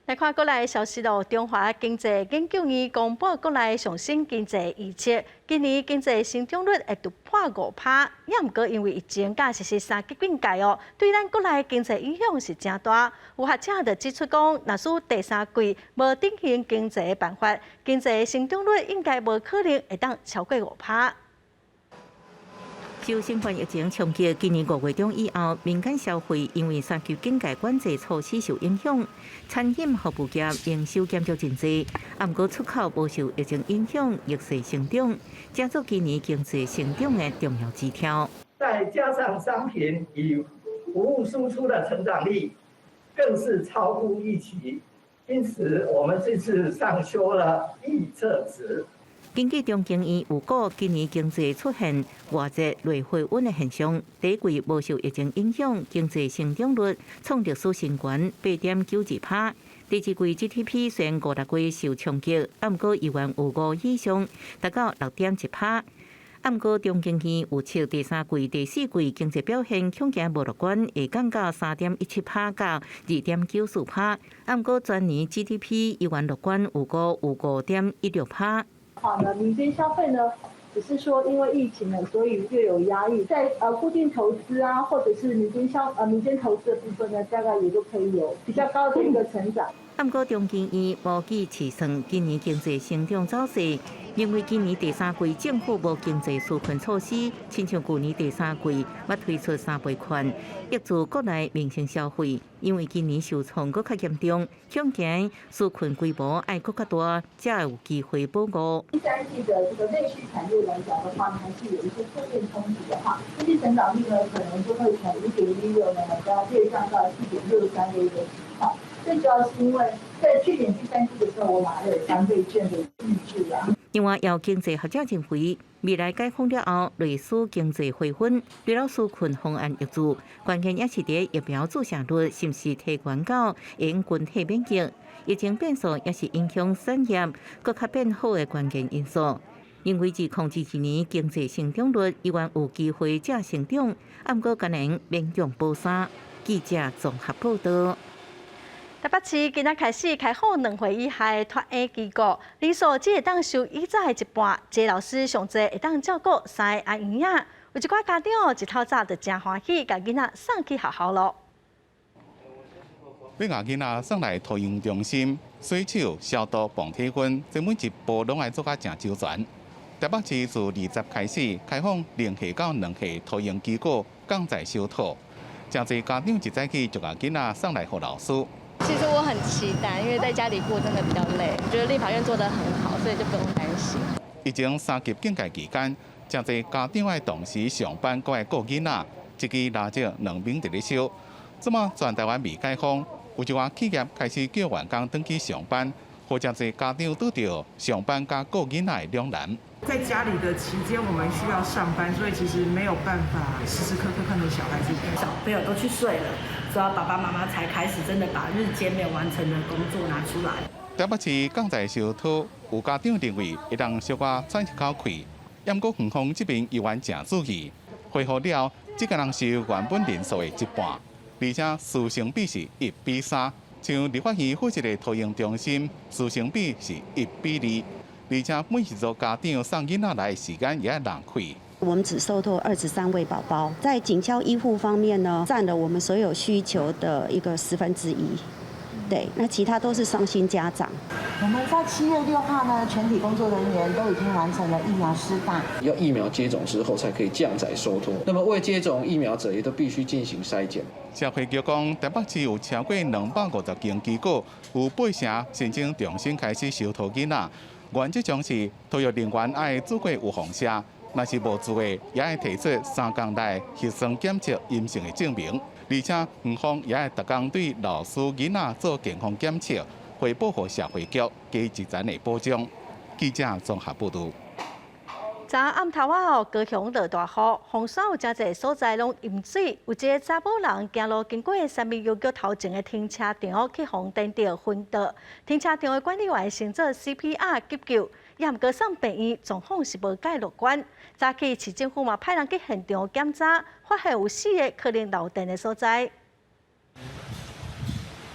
来看国内消息咯，中华经济研究院公布国内上新经济预测，今年经济成长率会突破5%，也毋过因为疫情甲实施3级警戒哦，对咱国内经济影响是真大。有学者就指出讲，若是第3季无典型经济办法，经济成长率应该无可能会当超过5%。受新冠疫情冲击，今年5月中以后，民间消费因为3级警戒管制措施受影响，餐饮服务业营收减少真济。不过出口无受疫情影响，逆势成长，加速今年经济成长的重要指标。再加上商品与服务输出的成长力更是超乎预期，因此我们这次上修了预测值。根据中经院预估，今年经济出现外热内回温的现象。第一季无受疫情影响，经济成长率创历史新高8.92%。第二季 GDP 虽然5个月受冲击，不过依然有5以上，达到6.1%。不过中经院预测第3季、第4季经济表现恐惊无乐观，会降到3.17%到2.94%。不过全年 GDP 依然乐观，有5.16%。民间消费呢，只是说因为疫情呢，所以略有压抑。在固定投资啊，或者是民间投资的部分呢，大概也都可以有比较高的一个成长。不过中经院无计试算今年经济成长走势，因为今年第3季政府无经济纾困措施，亲像去年第3季要推出3倍券，抑制国内民生消费。因为今年受创更较严重，恐惊纾困规模要更较大，才有机会保护。第3季的这个内需产业来讲的话，还是有一些负面冲击的话，经济成长率呢可能就会从5.16呢，要略降到4.63的一个情况。最主要是因为在去年第3季的时候，我买了3倍券的预制啊。另外，有经济学者认为，未来解封了后，类似经济回温，除了纾困方案挹注，关键也是在疫苗注射率是毋是提高到因群体免疫。疫情变数也是影响产业更较变好的关键因素。因为2022年经济成长率依然有机会再成长，不过可能勉强保三。记者综合报道。台北市今仔开始开放2岁以下的托婴机构，人数只会当收以前的一半，一个老师上济会当照顾3个阿姨仔。有一寡家长一透早就真欢喜，把囡仔送去学校咯。要把囡仔送来托婴中心，洗手、消毒、磅体温，这每一步拢爱做甲真周全。台北市自20开始开放0岁到2岁托婴机构，降在小托，真侪家长一早起就把囡仔送来给老师。其实我很期待，因为在家里过真的比较累。我觉得立法院做得很好，所以就不用担心。疫情3级警戒期间，真侪家长爱同时上班，搁爱顾囡仔，一支拉着2名伫咧收。这么全台湾未解封，有一寡企业开始叫员工登去上班，或者是家长拄到上班加顾囡仔的两难。在家里的期间，我们需要上班，所以其实没有办法时时刻刻看着小孩子。小朋友都去睡了，所以爸爸妈妈才开始真的把日间没有完成的工作拿出来。台北市刚在小讨，有家长认为会当小可喘一口气，不过园方这边依然真注意，恢复了只个人是原本人数的一半，而且师生比是1比3。像立法院负责的托婴中心，师生比是1比2，而且每一组家长送囡仔来的时间也浪费。我们只受托23位宝宝，在警校医护方面呢，占了我们所有需求的一个1/10。对，那其他都是双薪家长。我们在7月6号呢，全体工作人员都已经完成了疫苗施打。要疫苗接种之后才可以降载收托。那么未接种疫苗者也都必须进行筛检。社会局讲，台北市有超过250间机构，有8成申请重新开始收托囡仔。原则上是托育人员爱做过有放射，若是无做的，也爱提出3天内核酸检测阴性的证明。而且园方也会逐工对老师囡仔做健康检测，汇报给社会局，给一层的保障。记者综合报道。昨暗头仔高雄落大雨，洪山有真侪所在拢淹水，有一个查某人行路经过三民邮局头前的停车场，去红灯着昏倒。停车场的管理员先做 CPR 急救，也毋过送病院，状况是无介乐观。早起市政府嘛派人去现场检查，发现有4个可能漏电的所在。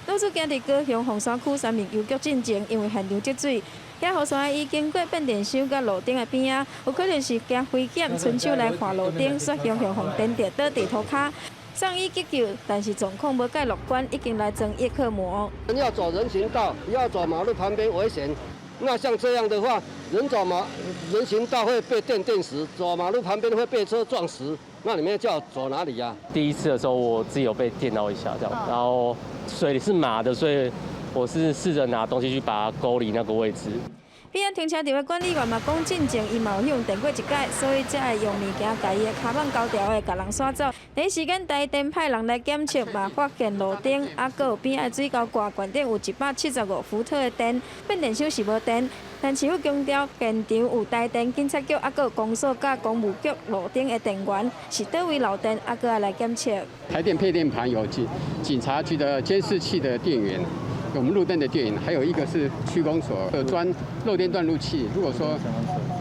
老师今伫高雄凤山区三民邮局进前，因为现场积水。遐雨伞伊经过变电箱甲路顶的边仔，有可能是惊飞剑伸手来划路顶，煞向红灯跌倒地涂骹。送医急救，但是状况无介乐观，已经来装叶克膜。人要走人行道，不要走马路旁边危险。那像这样的话，人行道会被电死，走马路旁边会被车撞死。那你们叫走哪里呀？第一次的时候，我自己有被电到一下，这样，然后水是麻的，所以我是试着拿东西去把它勾离那个位置。边仔停车场的管理员嘛讲，进前伊嘛有向电过一解，所以才会用物件把伊的卡板交掉的，甲人刷走。第一时间台电派人来检测，嘛发现路顶还佫有边仔水沟挂管顶有175伏特的电，变电箱是无电。但市府强调，现场有台电、警察局，还佫有公所甲公务局路顶的电源是倒位漏电，还佫要来检测。台电配电盘有警察局的监视器的电源。我们路灯的电源，还有一个是区公所有装漏电断路器，如果说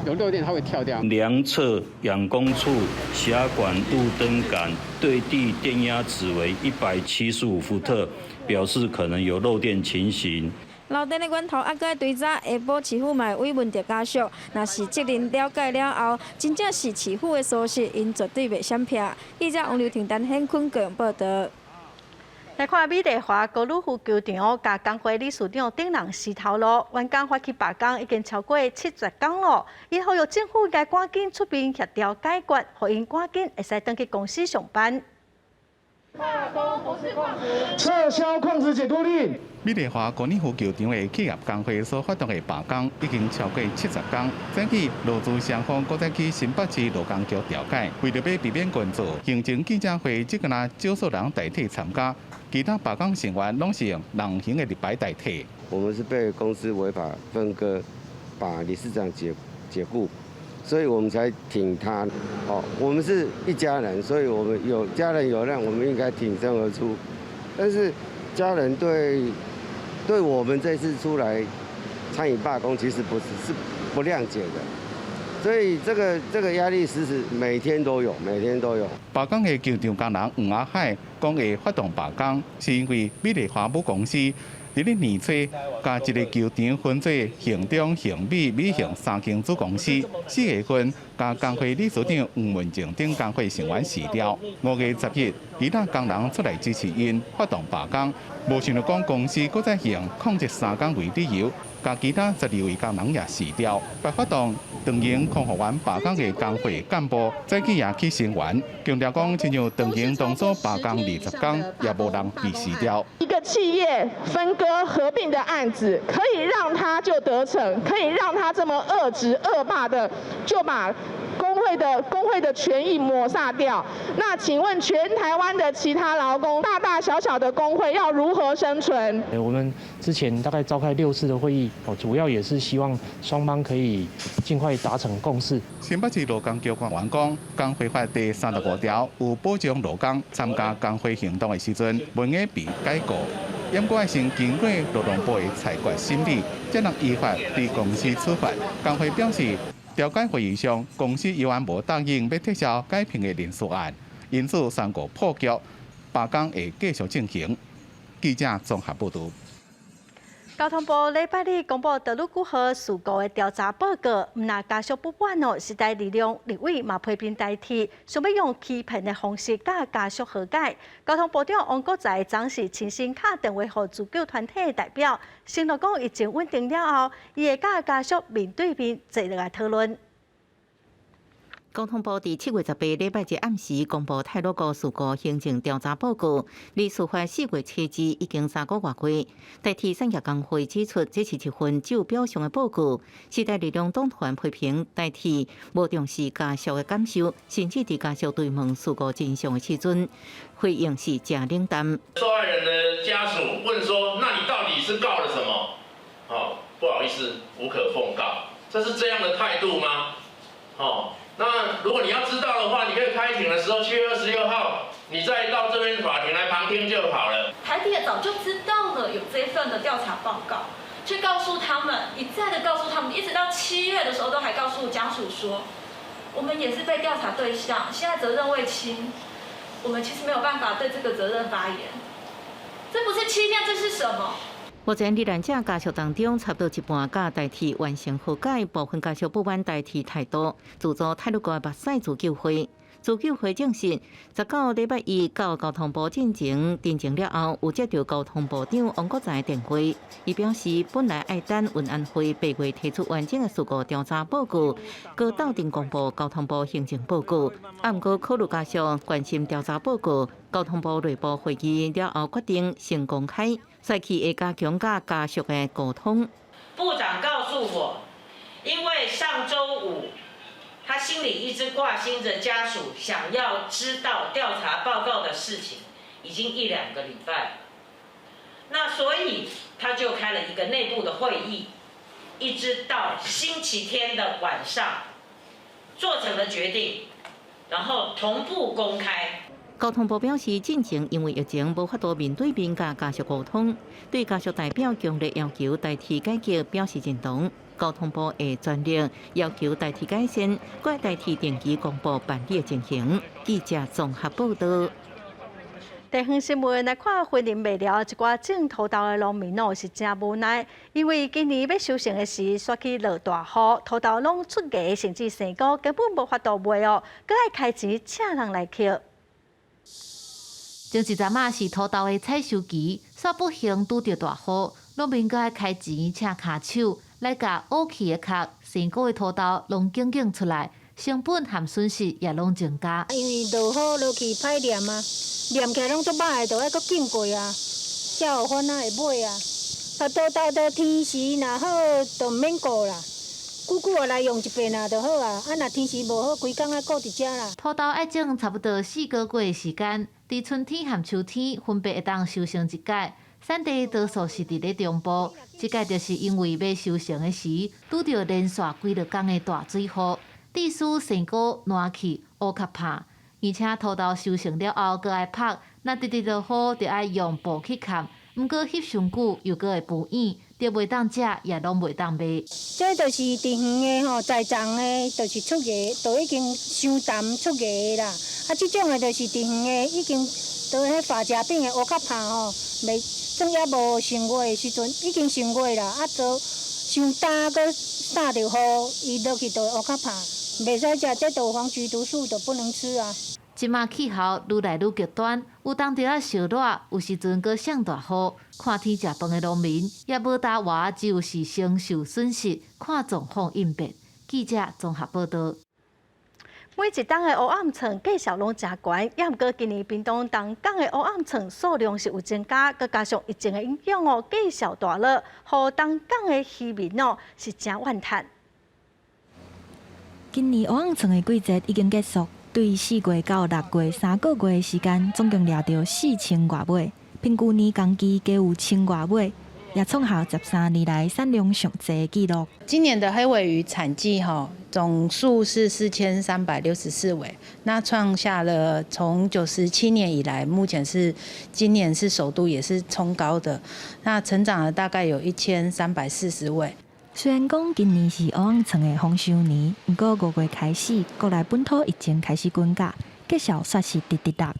有漏电，它会跳掉。量测养工处辖管路灯杆对地电压值为175伏特，表示可能有漏电情形。漏电的源头还佫对早下晡市府嘛慰问着家属，若是责任了解了后，真正是市府的疏失，因绝对袂闪避。记者王刘婷、陈显坤个人报道。来看美丽华高尔夫球场，甲工会理事长顶人死头路，员工发起罢工已经超过70天了，伊呼吁政府该赶紧出面协调解决，互因赶紧会使回去公司上班。撤销旷职解雇令。美丽华高尔夫球场的企业工会所发动的罢工已经超过70天，整起劳资双方各再去新北市劳工局调解，为了要避免关注，行政记者会只敢拿少数人代替参加，其他罢工成员拢是用人形的立牌代替。我们是被公司违法分割，把理事长解雇，所以我们才挺他。我们是一家人，所以我们有家人有难，我们应该挺身而出。但是家人对我们这次出来参与罢工，其实是不谅解的。所以这个压力时每天都有。罢工的球场工人黄阿海讲会发动罢工，是因为美丽华母公司伫咧年初，甲一个球场分做行中、行美、美行3间子公司，4月份甲工会理事长黄文静等工会成员辞掉。5月10日，其他工人出来支持因发动罢工，无想到讲公司搁再用控制3天为理由，甲其他12位工人也辞掉。白发动长营空服员罢工的工会干部再去也去声援，强调讲，亲像长营当初罢工20天，也无人被辞掉。一个企业分割合并的案子，可以让他就得逞，可以让他这么恶质恶霸的就把工会的权益抹煞掉。那请问全台湾的其他劳工，大大小小的工会要如何生存？我们之前大概召开6次的会议，主要也是希望双方可以尽快达成共识。新北市劳工局员工工会法第35条有保障劳工参加工会行动的时阵，不应被解雇。应该先经过劳动部的裁决审理，才能依法对公司处罚。工会表示，调解会议上，公司犹原无答应要撤销改聘的人事案，因此3个破局，罢工会继续进行。记者综合报道。交通部礼拜日公布道路9号事故的调查报告，唔但家属不满哦，时代力量立委嘛批评代替，想要用欺骗的方式甲家属和解。交通部长王国材昨是亲身打电话予自救团体的代表，承诺讲疫情稳定了后，伊会甲家属面对面坐落来讨论。交通部伫7月18礼拜日暗时公布太鲁阁事故行政调查报告，离事发4月7日已经3个月过。代替产业工会指出，这是一份只有表象的报告。时代力量党团批评代替无重视家属的感受，甚至伫家属追问事故真相的时阵，回应是真冷淡。受害人的家属问说：“那你到底是告了什么？”不好意思，无可奉告。这是这样的态度吗？那如果你要知道的话，你可以开庭的时候7月26号，你再到这边法庭来旁听就好了。台铁早就知道了有这份的调查报告，去告诉他们，一再的告诉他们，一直到7月的时候都还告诉家属说，我们也是被调查对象，现在责任未清，我们其实没有办法对这个责任发言。这不是欺骗，这是什么？目前罹难者家属当中，差不多一半甲代替完成和解，部分家属不满代替态度，自组太鲁阁目屎自救会。自救会证实，19礼拜1到交通部进前了后，有接到交通部长王国材电话，伊表示本来爱等运安会8月提出完整的事故调查报告，搁斗阵公布交通部行政报告，毋过考虑家属关心调查报告，交通部内部会议了后决定先公开，赛期会加强甲家属的沟通。部长告诉我，因为上周五。他心里一直挂心着家属想要知道调查报告的事情，已经1-2个礼拜。那所以他就开了一个内部的会议，一直到星期天的晚上，做成了决定，然后同步公开。交通部表示，进前因为疫情无法度面对面甲家属沟通，对家属代表强烈要求代替解决表示认同。交通部会全力要求代替改善，搁代替定期公布办理的情形。记者综合报道。地方新闻来看，婚姻未了，一寡种土豆的农民是真无奈，因为今年要收成的时，煞去落大雨，土豆拢出芽，甚至生菇根本无法度卖哦，搁爱开钱请人来捡。前一阵仔是土豆的采收期，煞不幸拄着大雨，农民搁爱开钱请骹手。来甲乌起的壳、生菇的土豆拢紧紧出来，成本含损失也拢增加。因为落雨落去歹念啊，念起来拢足歹的，就爱搁经过啊，才有法会买啊。啊，土豆的天时若好，就毋免顾啦，久久啊来用一遍啊就好啊。啊，若天时无好，规工爱顾伫遮啦。土豆爱种差不多4个月的时间，伫春天含秋天分别会当收成一届。产地多数是伫咧中部，即届就是因为要收成的时，拄着连续几日天的大水雨，致使生菇烂去、乌较拍，而且土豆收成了后，搁爱拍，若直直落雨，就爱用布去盖，毋过翕上久又搁会浮硬，就袂当食，也拢袂当卖。这就是地远的吼，在长的，就是出芽，都已经伤淡出芽啦。啊，即种的就是地远的，已经都迄发芽饼的乌较拍吼，袂。算也无成月的时阵，已经成月啦，啊，都伤干，搁晒着雨，伊落去就乌较拍，袂使食，这都防剧毒素，就不能吃啊。即马气候愈来愈极端，有当地啊烧热，有时阵搁上大雨，看天食饭的农民也无大话，只有是承受损失，看状况应变。记者综合报道。每一档的乌暗床价格拢真悬，也毋过今年屏东东港的乌暗床数量是有增加，佮加上疫情的影响哦，价小大了，互东港的渔民哦是真怨叹。今年蚵仔床的季节已经结束，对4月到6月3个月的时间，总共掠到4000外尾，平均年工期皆有1000外尾，也创下13年来产量上济的纪录。今年的黑尾鱼产季总数是4364尾，那创下了从97年以来，目前是今年是首度也是冲高的，那成长了大概有1340尾。虽然讲今年是蚵仔床的丰收年，不过5月开始，国内本土已经开始均价，价销却是直直落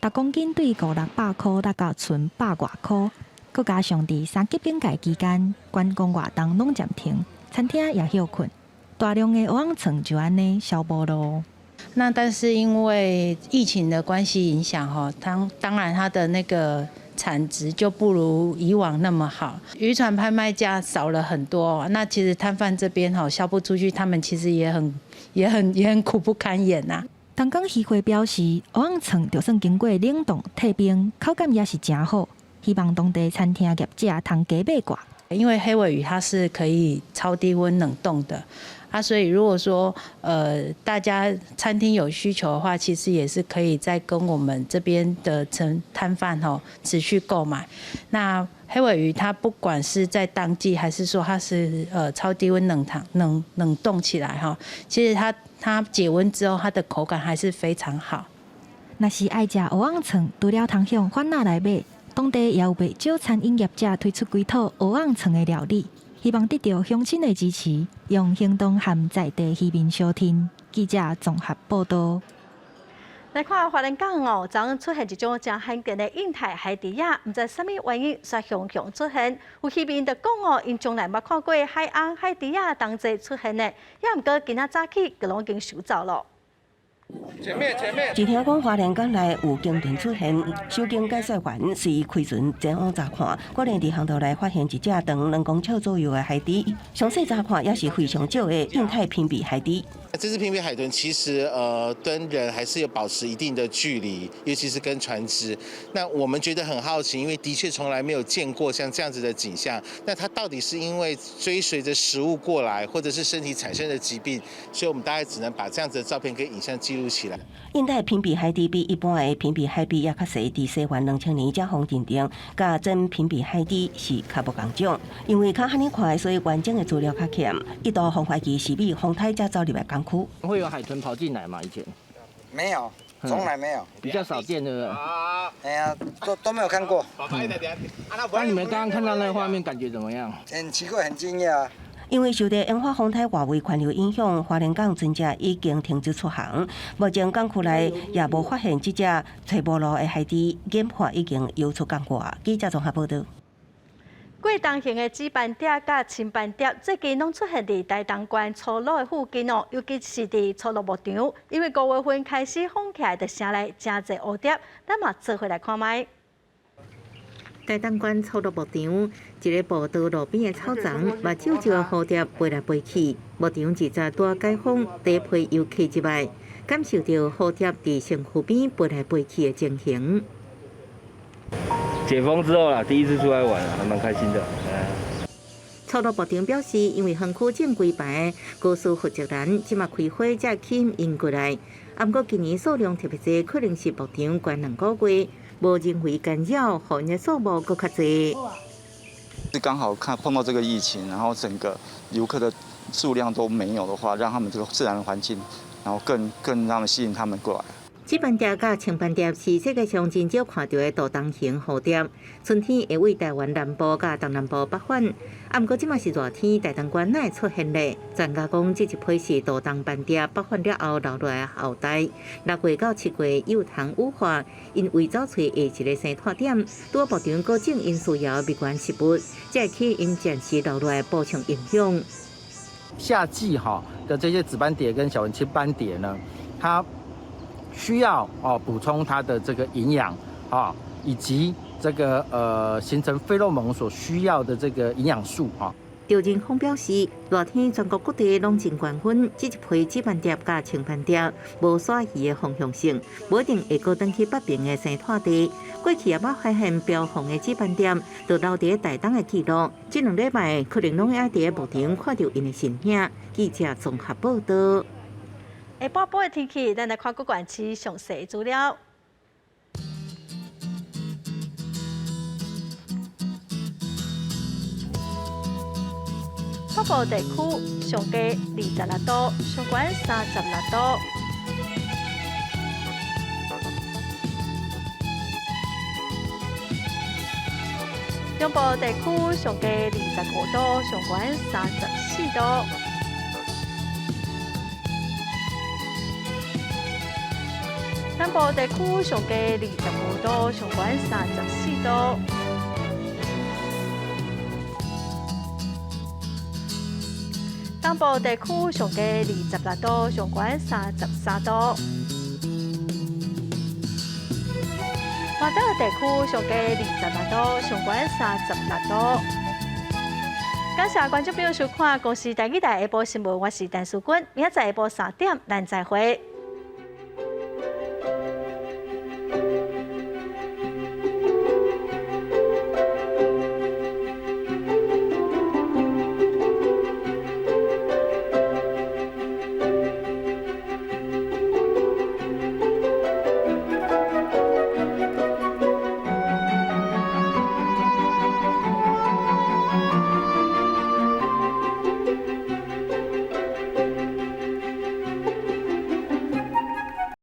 ，10公斤对500-600块，达到剩100外块。佮加上伫3级警戒期间，观光活动拢暂停，餐厅也休困，大量的蚵仔床就安尼消没咯。那但是因为疫情的关系影响当然它的那个产值就不如以往那么好，渔船拍卖价少了很多。那其实摊贩这边销不出去，他们其实也很苦不堪言呐。东港渔会表示，蚵仔床就算经过冷冻退冰，口感也是真好。希望当地餐厅业者通加买挂，因为黑尾鱼它是可以超低温冷冻的所以如果说大家餐厅有需求的话，其实也是可以再跟我们这边的摊贩持续购买。那黑尾鱼它不管是在当季还是说它是超低温冷冻起来其实它解温之后，它的口感还是非常好。若是爱食蚵仔床，除了通向番仔来买。当地也有不少餐饮业者推出几套蚵仔床的料理，希望得到乡亲的支持，用行动和在地渔民相挺。记者综合报道。来看花莲港昨出现一种真罕见的印太海底鸭，唔知什么原因煞熊熊出现。有渔民就讲因从来冇看过海岸海底鸭同齐出现的，也唔过今仔早起佢拢已经收走了。前面。一听讲花莲港内有鲸豚出现，收鲸解说员随开船前往查看，果然伫航道内发现一只长2公尺左右的海底，详细查看也是非常少的印太屏蔽海底。这只屏蔽海豚其实跟人还是有保持一定的距离，尤其是跟船只。那我们觉得很好奇，因为的确从来没有见过像这样子的景象。那它到底是因为追随着食物过来，或者是身体产生的疾病？所以我们大概只能把这样子的照片跟影像记录起来。印太屏蔽海底比一般的屏蔽海比也较细，伫西元2000年才封认定，甲真屏蔽海底是较无共种。因为较遐尼快，所以完整的资料较欠，一度防怀疑是比风台才走入来港区。会有海豚跑进来吗？以前没有，从来没有，比较少见，对不对？哎呀，都没有看过。那你们刚刚看到那个画面，感觉怎么样？很奇怪，很惊讶。因为受到烟花风台外围环流影响，花莲港船只已经停止出航。目前港区内也无发现这只找无路的海底，研判已经游出港外。记者综合报道。过冬型的纸斑蝶甲青斑蝶最近拢出现伫大东关初鹿的附近尤其是伫初鹿牧场，因为5月份开始风起来，就成来真侪蝴蝶，咱嘛做回来看卖。大东关初鹿牧场，一个步道路边的草丛，目睭睭的蝴蝶飞来飞去。牧场一早大解封，地皮又起入来，感受到蝴蝶伫身躯边飞来飞去的情形。解封之后啦，第一次出来玩，还蛮开心的。初鹿牧场表示，因为园区正规牌，高速负责人即马开花才吸引因过来。不过今年数量特别多，可能是牧场关2个月，无人为干扰，互因的数目搁较多。是刚好碰到这个疫情，然后整个游客的数量都没有的话，让他们这个自然的环境，然后更让他们吸引他们过来。纸斑蝶甲青斑蝶是世界上真少看到的大冬型蝴蝶，春天会为台湾南部甲东南部北返。不过即马是热天，大东关哪会出现咧？专家讲，这一批是大冬斑蝶北返了后留落来的后代。6月到7月有通羽化，因为走找下一个生态点，拄牧场各种因需要蜜源食物，才会去因暂时留落来补充营养。夏季的这些紫斑蝶跟小纹青斑蝶呢，它需要补充它的这个营养以及这个形成费洛蒙所需要的这个营养素赵仁峰表示，热天全国各地拢真高温，这一批纸斑蝶甲青斑蝶无耍鱼的方向性，无一定会过转去北平的生态地。过去也捌发现标红的纸斑蝶，就留伫大东的记录。这2礼拜可能拢会伫牧场看到因的身影。记者综合报道。下晡晡的天气，咱来看各县市详细资料。北部地区上低26度，上悬36度。中部地区上低25度，上悬34度。南部地区上低25度，上悬34度。东部地区上低26度，上悬33度。华岛地区上低26度，上悬36度。感谢观众朋友收看《公视台语台下晡新闻》，我是陈淑君，明仔载下晡3点，咱再会。